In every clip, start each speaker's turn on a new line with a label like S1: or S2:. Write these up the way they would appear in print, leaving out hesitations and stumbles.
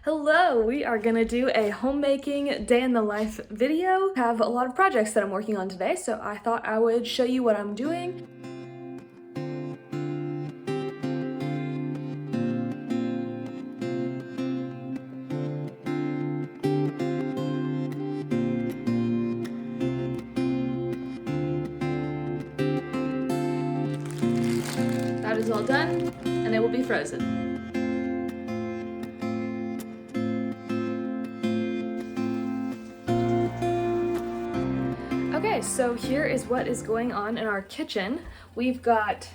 S1: Hello, we are gonna do a homemaking day in the life video. I have a lot of projects that I'm working on today, so I thought I would show you what I'm doing. That is all done, and it will be frozen. Okay, so here is what is going on in our kitchen. We've got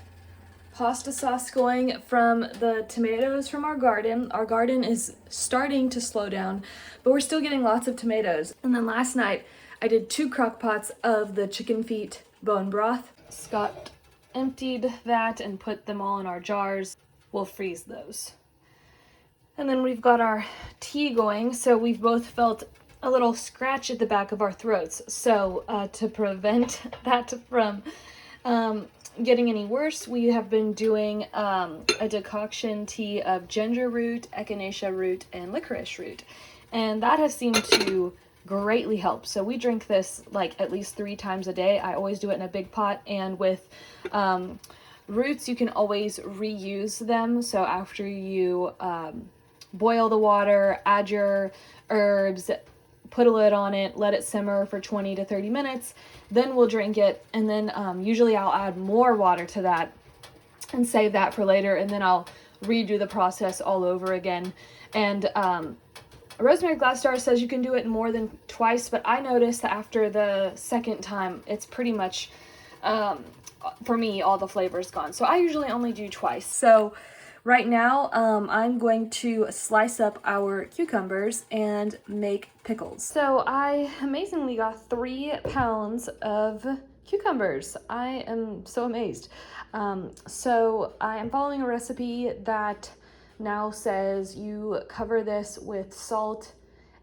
S1: pasta sauce going from the tomatoes from our garden. Our garden is starting to slow down, but we're still getting lots of tomatoes. And then last night, I did 2 crock pots of the chicken feet bone broth. Scott emptied that and put them all in our jars. We'll freeze those. And then we've got our tea going, so we've both felt a little scratch at the back of our throats. So to prevent that from getting any worse, we have been doing a decoction tea of ginger root, echinacea root, and licorice root. And that has seemed to greatly help. So we drink this like at least 3 times a day. I always do it in a big pot, and with roots, you can always reuse them. So after you boil the water, add your herbs, put a lid on it, let it simmer for 20 to 30 minutes, then we'll drink it, and then usually I'll add more water to that and save that for later, and then I'll redo the process all over again. And Rosemary Glassjar says you can do it more than twice, but I noticed that after the second time, it's pretty much, for me, all the flavor's gone. So I usually only do twice. So right now, I'm going to slice up our cucumbers and make pickles. So I amazingly got 3 pounds of cucumbers. I am so amazed. So I am following a recipe that now says you cover this with salt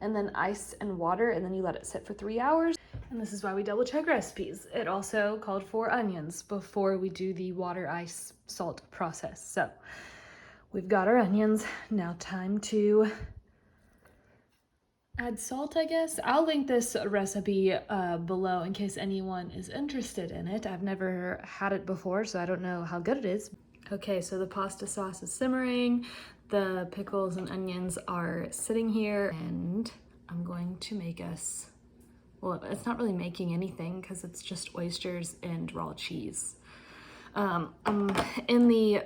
S1: and then ice and water, and then you let it sit for 3 hours. And this is why we double check recipes. It also called for onions before we do the water, ice, salt process. So we've got our onions. Now time to add salt, I guess. I'll link this recipe below in case anyone is interested in it. I've never had it before, so I don't know how good it is. Okay, so the pasta sauce is simmering. The pickles and onions are sitting here, and I'm going to make us, well, it's not really making anything because it's just oysters and raw cheese. In the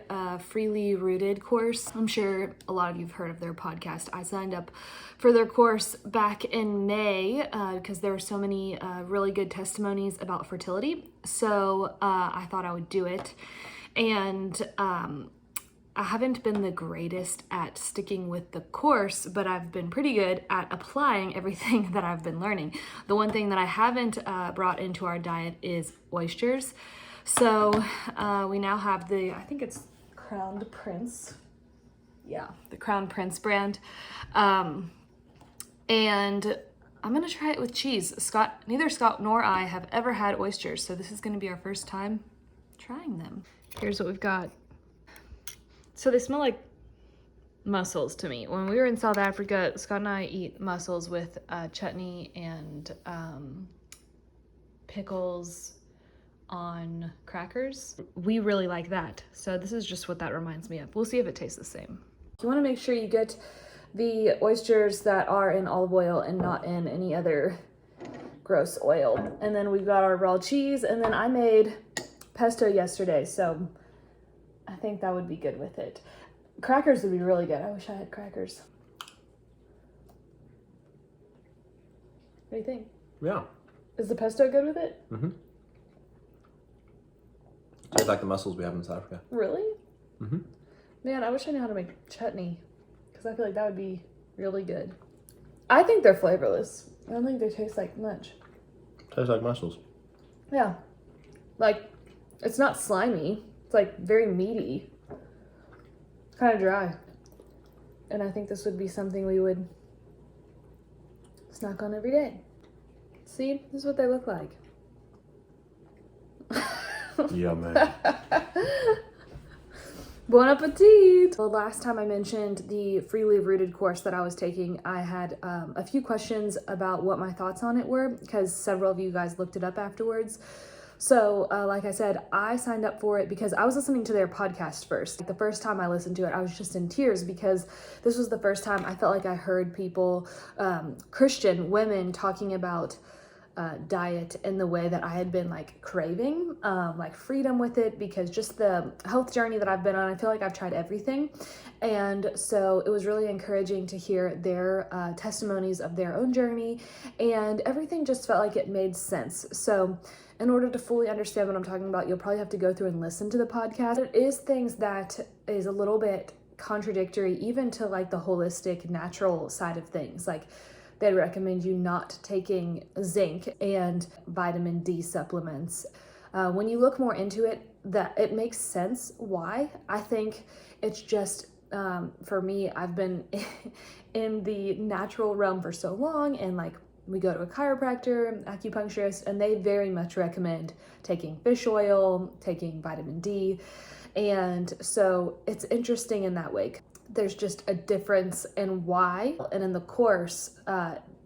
S1: Freely Rooted course, I'm sure a lot of you've heard of their podcast. I signed up for their course back in May because there were so many really good testimonies about fertility. So I thought I would do it. And I haven't been the greatest at sticking with the course, but I've been pretty good at applying everything that I've been learning. The one thing that I haven't brought into our diet is oysters. So we now have the, I think it's Crown Prince. Yeah, the Crown Prince brand. And I'm gonna try it with cheese. Neither Scott nor I have ever had oysters, so this is gonna be our first time trying them. Here's what we've got. So they smell like mussels to me. When we were in South Africa, Scott and I eat mussels with chutney and pickles on crackers. We really like that. So this is just what that reminds me of. We'll see if it tastes the same. You want to make sure you get the oysters that are in olive oil and not in any other gross oil. And then we've got our raw cheese, and then I made pesto yesterday, so I think that would be good with it. Crackers would be really good. I wish I had crackers. What do you think?
S2: Yeah.
S1: Is the pesto good with it?
S2: Mm-hmm. Tastes like the mussels we have in South Africa.
S1: Really?
S2: Mm-hmm.
S1: Man, I wish I knew how to make chutney, because I feel like that would be really good. I think they're flavorless. I don't think they taste like much.
S2: Tastes like mussels.
S1: Yeah. Like, it's not slimy. It's like very meaty. Kind of dry. And I think this would be something we would snack on every day. See? This is what they look like.
S2: Yummy.
S1: Bon appetit! The last time I mentioned the Freely Rooted course that I was taking, I had a few questions about what my thoughts on it were, because several of you guys looked it up afterwards. So, like I said, I signed up for it because I was listening to their podcast first. The first time I listened to it, I was just in tears because this was the first time I felt like I heard people, Christian women, talking about diet in the way that I had been like craving, like freedom with it, because just the health journey that I've been on, I feel like I've tried everything. And so it was really encouraging to hear their testimonies of their own journey, and everything just felt like it made sense. So in order to fully understand what I'm talking about, you'll probably have to go through and listen to the podcast. It is things that is a little bit contradictory even to like the holistic natural side of things. Like they recommend you not taking zinc and vitamin D supplements. When you look more into it, that it makes sense why. I think it's just, for me, I've been in the natural realm for so long, and like we go to a chiropractor, acupuncturist, and they very much recommend taking fish oil, taking vitamin D. And so it's interesting in that way. There's just a difference in why. And in the course,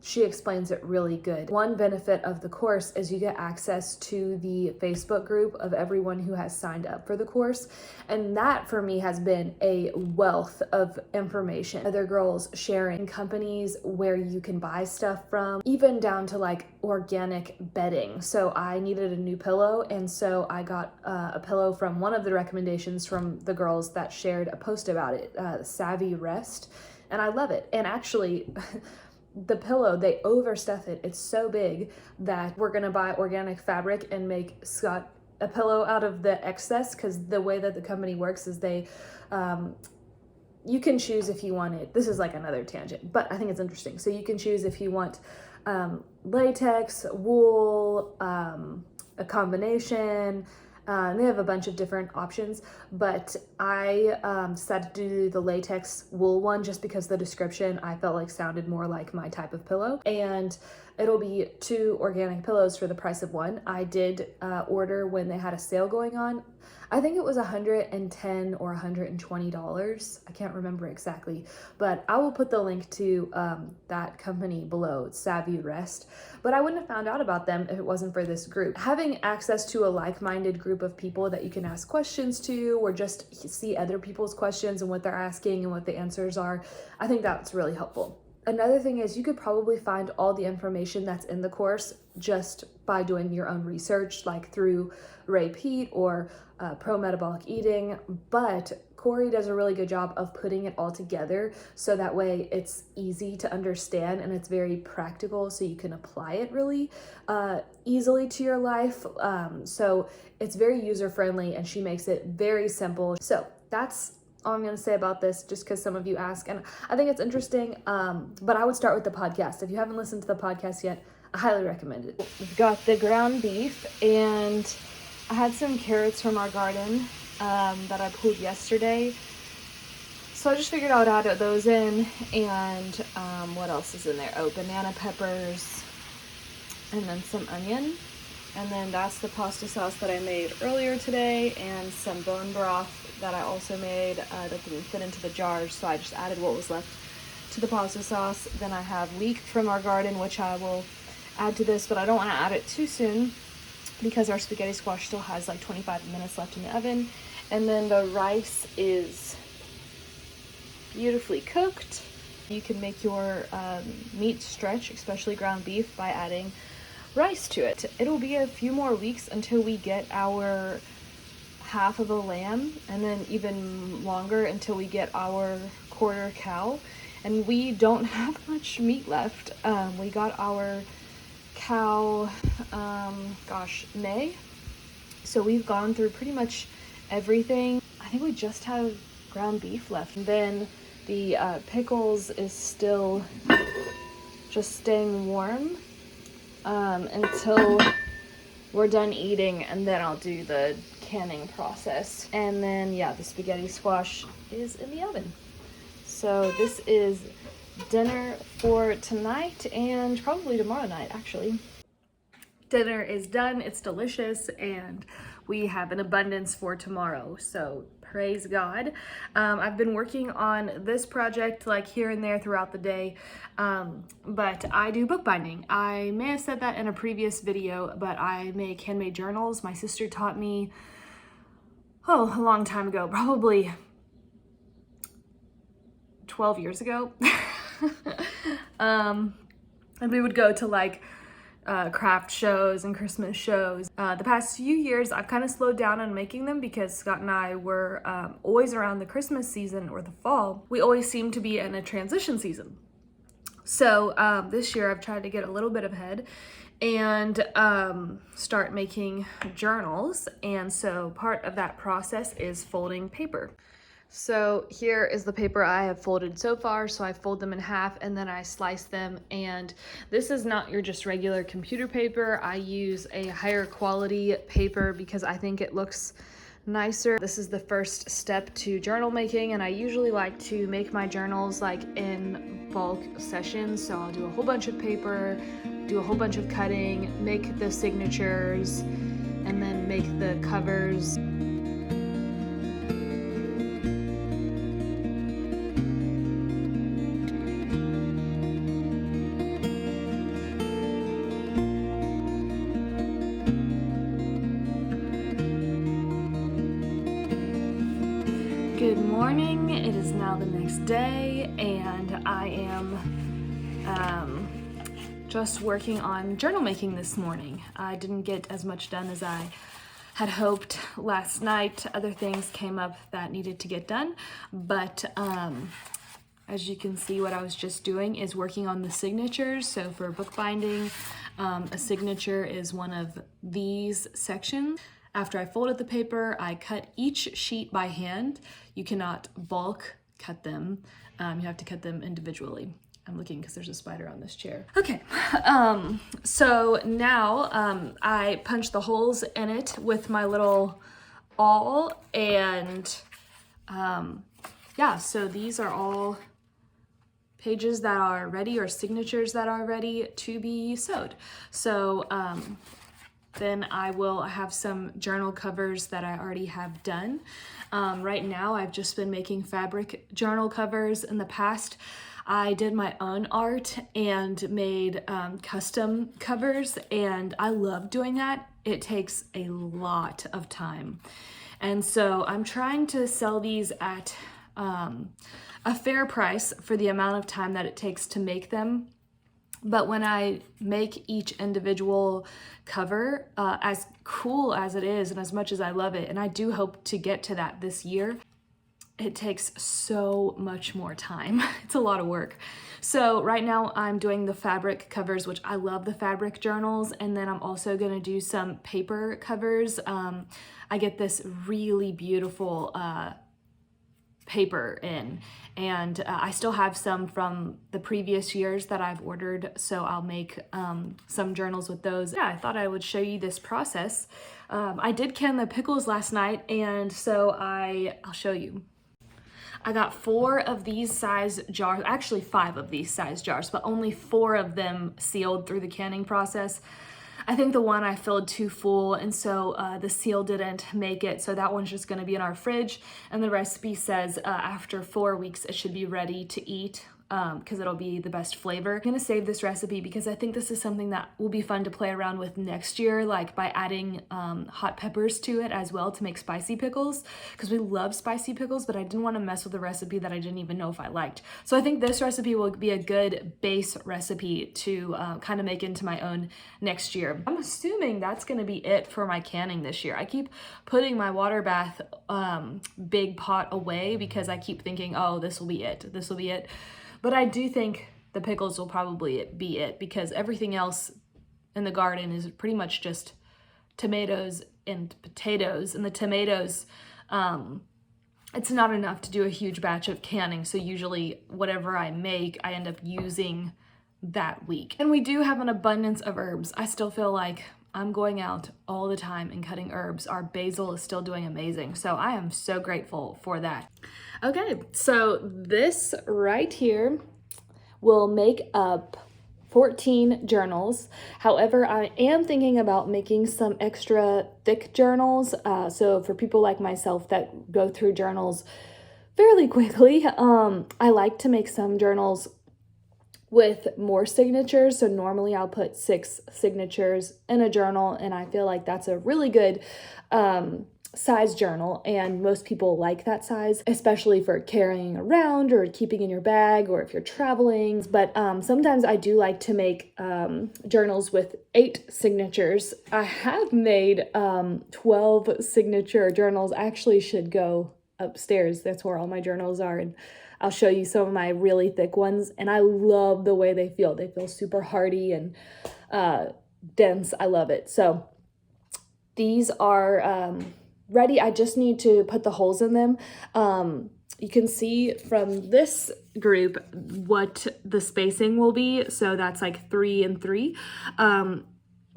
S1: she explains it really good. One benefit of the course is you get access to the Facebook group of everyone who has signed up for the course. And that for me has been a wealth of information. Other girls sharing companies where you can buy stuff from, even down to like organic bedding. So I needed a new pillow, and so I got a pillow from one of the recommendations from the girls that shared a post about it, Savvy Rest, and I love it. And actually, the pillow, they overstuff it. It's so big that we're gonna buy organic fabric and make Scott a pillow out of the excess, because the way that the company works is they, you can choose if you want it. This is like another tangent, but I think it's interesting. So you can choose if you want latex, wool, a combination. They have a bunch of different options, but I decided to do the latex wool one just because the description I felt like sounded more like my type of pillow. And it'll be 2 organic pillows for the price of 1. I did order when they had a sale going on. I think it was $110 or $120. I can't remember exactly, but I will put the link to that company below, Savvy Rest. But I wouldn't have found out about them if it wasn't for this group. Having access to a like-minded group of people that you can ask questions to, or just see other people's questions and what they're asking and what the answers are, I think that's really helpful. Another thing is you could probably find all the information that's in the course just by doing your own research, like through Ray Peat or pro-metabolic eating, but Corey does a really good job of putting it all together so that way it's easy to understand and it's very practical, so you can apply it really easily to your life. So it's very user-friendly, and she makes it very simple. So that's all I'm going to say about this, just because some of you ask, and I think it's interesting, but I would start with the podcast. If you haven't listened to the podcast yet, I highly recommend it. We've got the ground beef, and I had some carrots from our garden that I pulled yesterday, so I just figured I would add those in. And what else is in there? Oh, banana peppers, and then some onion, and then that's the pasta sauce that I made earlier today, and some bone broth that I also made that didn't fit into the jars, so I just added what was left to the pasta sauce. Then I have leek from our garden, which I will add to this, but I don't want to add it too soon because our spaghetti squash still has like 25 minutes left in the oven. And then the rice is beautifully cooked. You can make your meat stretch, especially ground beef, by adding rice to it. It'll be a few more weeks until we get our half of a lamb, and then even longer until we get our quarter cow, and we don't have much meat left. We got our cow May, so we've gone through pretty much everything. I think we just have ground beef left, and then the pickles is still just staying warm until we're done eating, and then I'll do the canning process. And then yeah, the spaghetti squash is in the oven. So this is dinner for tonight and probably tomorrow night, actually. Dinner is done, it's delicious, and we have an abundance for tomorrow, so praise God. I've been working on this project like here and there throughout the day, but I do bookbinding. I may have said that in a previous video, but I make handmade journals. My sister taught me, a long time ago, probably 12 years ago. And we would go to like craft shows and Christmas shows. The past few years, I've kind of slowed down on making them because Scott and I were always around the Christmas season or the fall. We always seem to be in a transition season. So this year I've tried to get a little bit ahead and start making journals. And so part of that process is folding paper. So here is the paper I have folded so far. So I fold them in half and then I slice them. And this is not your just regular computer paper. I use a higher quality paper because I think it looks nicer. This is the first step to journal making, and I usually like to make my journals like in bulk sessions. So I'll do a whole bunch of paper, do a whole bunch of cutting, make the signatures, and then make the covers. Good morning. It is now the next day, and I am just working on journal making this morning. I didn't get as much done as I had hoped last night. Other things came up that needed to get done, but as you can see, what I was just doing is working on the signatures. So for bookbinding, a signature is one of these sections. After I folded the paper, I cut each sheet by hand. You cannot bulk cut them. You have to cut them individually. I'm looking because there's a spider on this chair. Okay, so now I punch the holes in it with my little awl, and yeah, so these are all pages that are ready, or signatures that are ready to be sewed. So then I will have some journal covers that I already have done. Right now, I've just been making fabric journal covers. In the past, I did my own art and made custom covers, and I love doing that. It takes a lot of time. And so I'm trying to sell these at a fair price for the amount of time that it takes to make them. But when I make each individual cover, as cool as it is and as much as I love it, and I do hope to get to that this year, it takes so much more time. It's a lot of work. So right now I'm doing the fabric covers, which I love the fabric journals, and then I'm also gonna do some paper covers. I get this really beautiful paper in, and I still have some from the previous years that I've ordered, so I'll make some journals with those. Yeah, I thought I would show you this process. I did can the pickles last night, and so I'll show you. I got 4 of these size jars, actually 5 of these size jars, but only 4 of them sealed through the canning process. I think the one I filled too full, and so the seal didn't make it, so that one's just gonna be in our fridge, and the recipe says after 4 weeks it should be ready to eat, because it'll be the best flavor. I'm gonna save this recipe because I think this is something that will be fun to play around with next year, like by adding hot peppers to it as well to make spicy pickles, because we love spicy pickles, but I didn't want to mess with a recipe that I didn't even know if I liked. So I think this recipe will be a good base recipe to kind of make into my own next year. I'm assuming that's gonna be it for my canning this year. I keep putting my water bath big pot away because I keep thinking, oh, this will be it, this will be it. But I do think the pickles will probably be it, because everything else in the garden is pretty much just tomatoes and potatoes. And the tomatoes, it's not enough to do a huge batch of canning. So usually whatever I make, I end up using that week. And we do have an abundance of herbs. I still feel like I'm going out all the time and cutting herbs. Our basil is still doing amazing. So I am so grateful for that. Okay, so this right here will make up 14 journals. However, I am thinking about making some extra thick journals. So for people like myself that go through journals fairly quickly, I like to make some journals with more signatures. So normally I'll put 6 signatures in a journal, and I feel like that's a really good size journal, and most people like that size, especially for carrying around or keeping in your bag or if you're traveling. But sometimes I do like to make journals with 8 signatures. I have made 12 signature journals. I actually should go upstairs. That's where all my journals are, and I'll show you some of my really thick ones, and I love the way they feel. They feel super hardy and dense. I love it. So these are ready. I just need to put the holes in them. You can see from this group what the spacing will be. So that's like 3 and 3.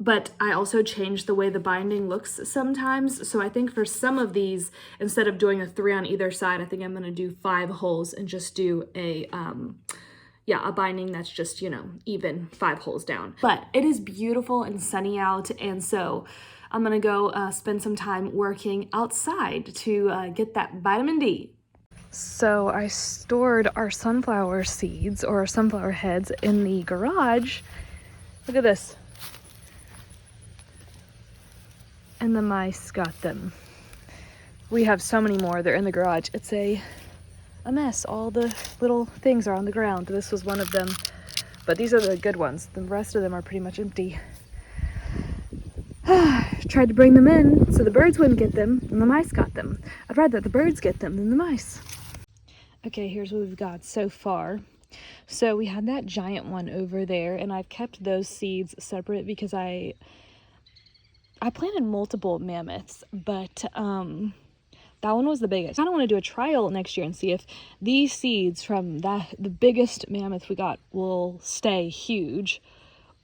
S1: But I also change the way the binding looks sometimes. So I think for some of these, instead of doing a 3 on either side, I think I'm gonna do 5 holes and just do a binding that's just, you know, even 5 holes down. But it is beautiful and sunny out, and so I'm gonna go spend some time working outside to get that vitamin D. So I stored our sunflower seeds or sunflower heads in the garage. Look at this. And the mice got them. We have so many more. They're in the garage. It's a mess. All the little things are on the ground. This was one of them, but these are the good ones. The rest of them are pretty much empty. Tried to bring them in so the birds wouldn't get them, and the mice got them. I'd rather the birds get them than the mice. Okay, here's what we've got so far. So we had that giant one over there, and I've kept those seeds separate because I planted multiple mammoths, but that one was the biggest. I don't want to do a trial next year and see if these seeds from the biggest mammoth we got will stay huge,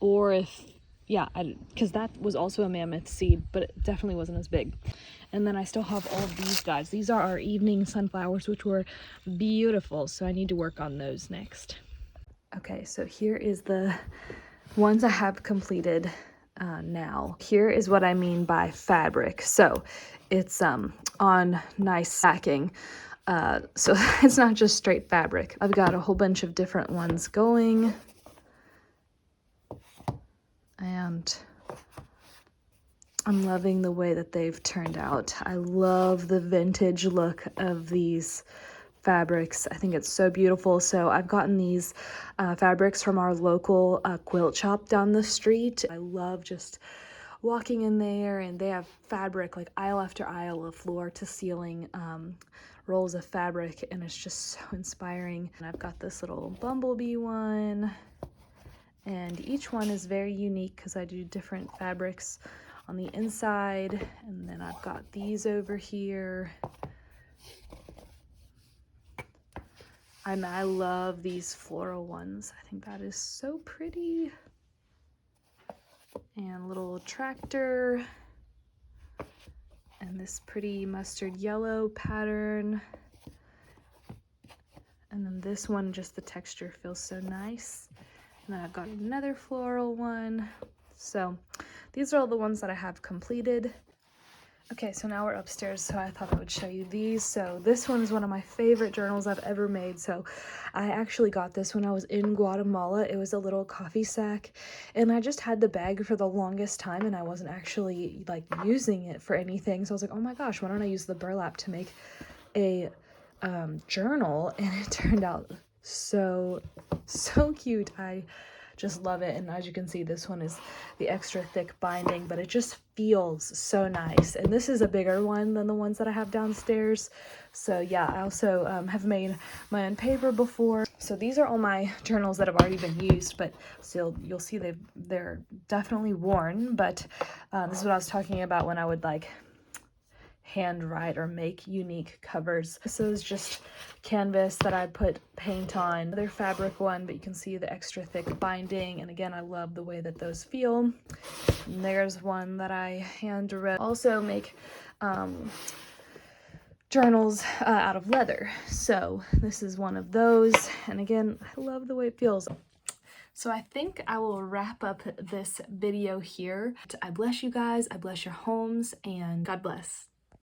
S1: or if, because that was also a mammoth seed, but it definitely wasn't as big. And then I still have all of these guys. These are our evening sunflowers, which were beautiful, so I need to work on those next. Okay, so here is the ones I have completed now. Here is what I mean by fabric. So it's on nice sacking. So it's not just straight fabric. I've got a whole bunch of different ones going. And I'm loving the way that they've turned out. I love the vintage look of these fabrics. I think it's so beautiful. So I've gotten these fabrics from our local quilt shop down the street. I love just walking in there, and they have fabric like aisle after aisle of floor to ceiling rolls of fabric, and it's just so inspiring. And I've got this little bumblebee one, and each one is very unique because I do different fabrics on the inside. And then I've got these over here. I love these floral ones. I think that is so pretty. And a little tractor. And this pretty mustard yellow pattern. And then this one, just the texture feels so nice. And then I've got another floral one. So these are all the ones that I have completed. Okay, so now we're upstairs, so I thought I would show you these. So this one is one of my favorite journals I've ever made. So I actually got this when I was in Guatemala. It was a little coffee sack, and I just had the bag for the longest time, and I wasn't actually like using it for anything. So I was like, oh my gosh, why don't I use the burlap to make a journal? And it turned out so cute. I just love it. And as you can see, this one is the extra thick binding, but it just feels so nice. And this is a bigger one than the ones that I have downstairs. So yeah, I also have made my own paper before. So these are all my journals that have already been used, but still you'll see they're definitely worn. But this is what I was talking about when I would like hand write or make unique covers. This is just canvas that I put paint on. Another fabric one, but you can see the extra thick binding, and again, I love the way that those feel. And there's one that I hand wrote. Also make journals out of leather, so this is one of those, and again, I love the way it feels. So I think I will wrap up this video here. I bless you guys, I bless your homes, and God bless.